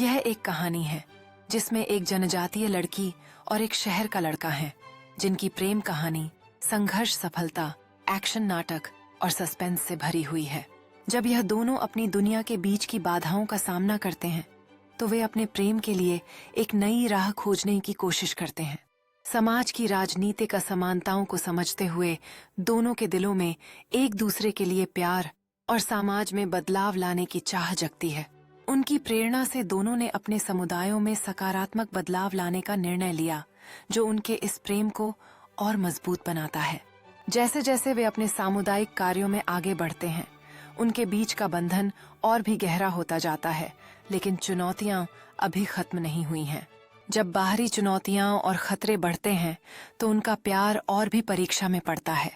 यह एक कहानी है जिसमें एक जनजातीय लड़की और एक शहर का लड़का है, जिनकी प्रेम कहानी संघर्ष, सफलता, एक्शन, नाटक और सस्पेंस से भरी हुई है। जब यह दोनों अपनी दुनिया के बीच की बाधाओं का सामना करते हैं, तो वे अपने प्रेम के लिए एक नई राह खोजने की कोशिश करते हैं। समाज की राजनीतिक असमानताओं को समझते हुए दोनों के दिलों में एक दूसरे के लिए प्यार और समाज में बदलाव लाने की चाह जगती है। उनकी प्रेरणा से दोनों ने अपने समुदायों में सकारात्मक बदलाव लाने का निर्णय लिया, जो उनके इस प्रेम को और मजबूत बनाता है। जैसे जैसे वे अपने सामुदायिक कार्यों में आगे बढ़ते हैं, उनके बीच का बंधन और भी गहरा होता जाता है, लेकिन चुनौतियां अभी खत्म नहीं हुई हैं। जब बाहरी चुनौतियां और खतरे बढ़ते हैं, तो उनका प्यार और भी परीक्षा में पड़ता है,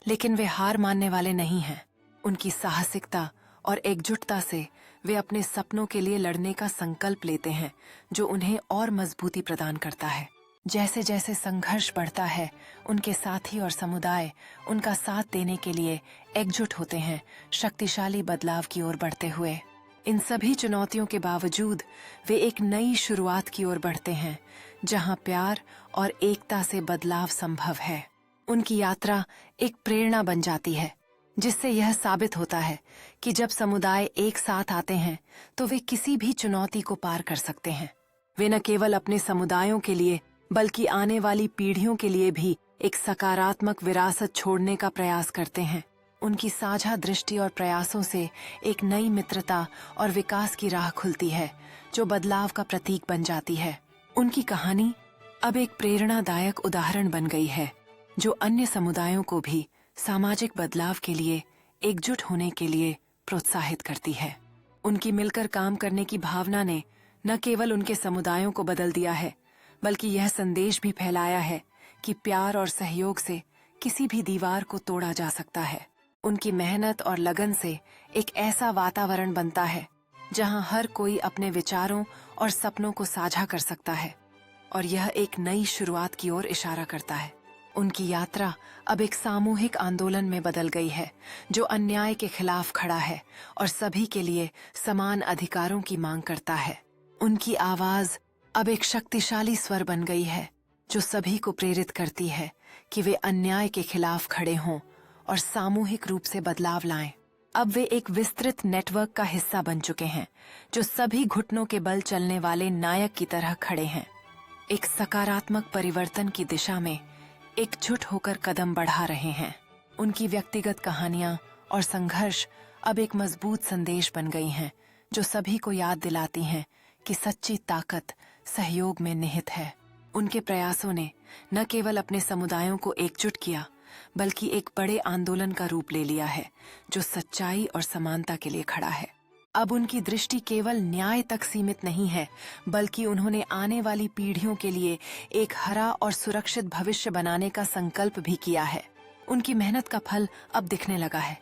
लेकिन वे हार मानने वाले नहीं हैं। उनकी साहसिकता और एकजुटता से वे अपने सपनों के लिए लड़ने का संकल्प लेते हैं, जो उन्हें और मजबूती प्रदान करता है। जैसे जैसे संघर्ष बढ़ता है, उनके साथी और समुदाय उनका साथ देने के लिए एकजुट होते हैं, शक्तिशाली बदलाव की ओर बढ़ते हुए। इन सभी चुनौतियों के बावजूद वे एक नई शुरुआत की ओर बढ़ते हैं, जहां प्यार और एकता से बदलाव संभव है। उनकी यात्रा एक प्रेरणा बन जाती है, जिससे यह साबित होता है कि जब समुदाय एक साथ आते हैं, तो वे किसी भी चुनौती को पार कर सकते हैं। वे न केवल अपने समुदायों के लिए, बल्कि आने वाली पीढ़ियों के लिए भी एक सकारात्मक विरासत छोड़ने का प्रयास करते हैं। उनकी साझा दृष्टि और प्रयासों से एक नई मित्रता और विकास की राह खुलती है, जो बदलाव का प्रतीक बन जाती है। उनकी कहानी अब एक प्रेरणादायक उदाहरण बन गई है, जो अन्य समुदायों को भी सामाजिक बदलाव के लिए एकजुट होने के लिए प्रोत्साहित करती है। उनकी मिलकर काम करने की भावना ने न केवल उनके समुदायों को बदल दिया है, बल्कि यह संदेश भी फैलाया है कि प्यार और सहयोग से किसी भी दीवार को तोड़ा जा सकता है। उनकी मेहनत और लगन से एक ऐसा वातावरण बनता है जहां हर कोई अपने विचारों और सपनों को साझा कर सकता है, और यह एक नई शुरुआत की ओर इशारा करता है। उनकी यात्रा अब एक सामूहिक आंदोलन में बदल गई है, जो अन्याय के खिलाफ खड़ा है और सभी के लिए समान अधिकारों की मांग करता है। उनकी आवाज अब एक शक्तिशाली स्वर बन गई है, जो सभी को प्रेरित करती है कि वे अन्याय के खिलाफ खड़े हों और सामूहिक रूप से बदलाव लाएं। अब वे एक विस्तृत नेटवर्क का हिस्सा बन चुके हैं, जो सभी घुटनों के बल चलने वाले नायक की तरह खड़े हैं, एक सकारात्मक परिवर्तन की दिशा में एकजुट होकर कदम बढ़ा रहे हैं। उनकी व्यक्तिगत कहानियां और संघर्ष अब एक मजबूत संदेश बन गई हैं, जो सभी को याद दिलाती हैं कि सच्ची ताकत सहयोग में निहित है। उनके प्रयासों ने न केवल अपने समुदायों को एकजुट किया, बल्कि एक बड़े आंदोलन का रूप ले लिया है, जो सच्चाई और समानता के लिए खड़ा है। अब उनकी दृष्टि केवल न्याय तक सीमित नहीं है, बल्कि उन्होंने आने वाली पीढ़ियों के लिए एक हरा और सुरक्षित भविष्य बनाने का संकल्प भी किया है। उनकी मेहनत का फल अब दिखने लगा है,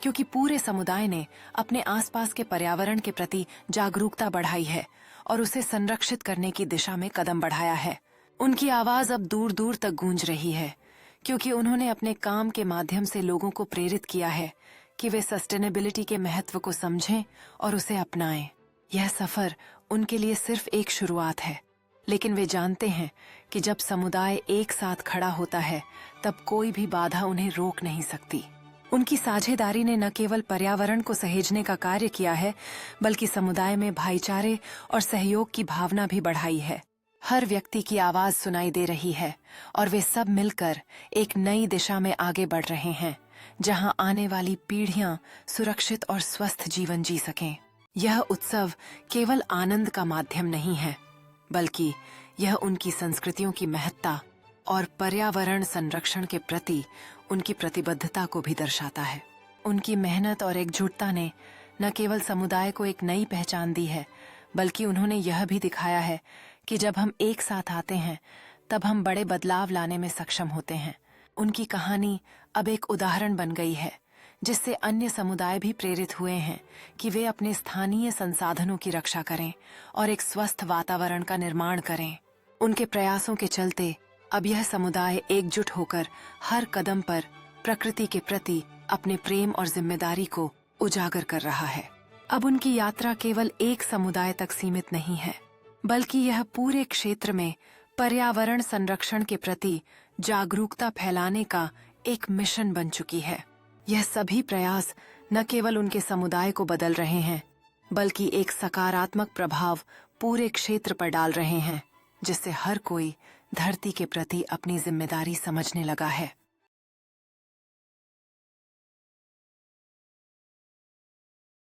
क्योंकि पूरे समुदाय ने अपने आसपास के पर्यावरण के प्रति जागरूकता बढ़ाई है और उसे संरक्षित करने की दिशा में कदम बढ़ाया है। उनकी आवाज अब दूर दूर तक गूंज रही है, क्योंकि उन्होंने अपने काम के माध्यम से लोगों को प्रेरित किया है कि वे सस्टेनेबिलिटी के महत्व को समझें और उसे अपनाएं। यह सफर उनके लिए सिर्फ एक शुरुआत है, लेकिन वे जानते हैं कि जब समुदाय एक साथ खड़ा होता है, तब कोई भी बाधा उन्हें रोक नहीं सकती। उनकी साझेदारी ने न केवल पर्यावरण को सहेजने का कार्य किया है, बल्कि समुदाय में भाईचारे और सहयोग की भावना भी बढ़ाई है। हर व्यक्ति की आवाज सुनाई दे रही है, और वे सब मिलकर एक नई दिशा में आगे बढ़ रहे हैं, जहां आने वाली पीढ़ियां सुरक्षित और स्वस्थ जीवन जी सकें। यह उत्सव केवल आनंद का माध्यम नहीं है, बल्कि यह उनकी संस्कृतियों की महत्ता और पर्यावरण संरक्षण के प्रति उनकी प्रतिबद्धता को भी दर्शाता है। उनकी मेहनत और एकजुटता ने न केवल समुदाय को एक नई पहचान दी है, बल्कि उन्होंने यह भी दिखाया है कि जब हम एक साथ आते हैं, तब हम बड़े बदलाव लाने में सक्षम होते हैं। उनकी कहानी अब एक उदाहरण बन गई है, जिससे अन्य समुदाय भी प्रेरित हुए हैं कि वे अपने स्थानीय संसाधनों की रक्षा करें और एक स्वस्थ वातावरण का निर्माण करें। उनके प्रयासों के चलते अब यह समुदाय एकजुट होकर हर कदम पर प्रकृति के प्रति अपने प्रेम और जिम्मेदारी को उजागर कर रहा है। अब उनकी यात्रा केवल एक समुदाय तक सीमित नहीं है, बल्कि यह पूरे क्षेत्र में पर्यावरण संरक्षण के प्रति जागरूकता फैलाने का एक मिशन बन चुकी है। यह सभी प्रयास न केवल उनके समुदाय को बदल रहे हैं, बल्कि एक सकारात्मक प्रभाव पूरे क्षेत्र पर डाल रहे हैं, जिससे हर कोई धरती के प्रति अपनी जिम्मेदारी समझने लगा है।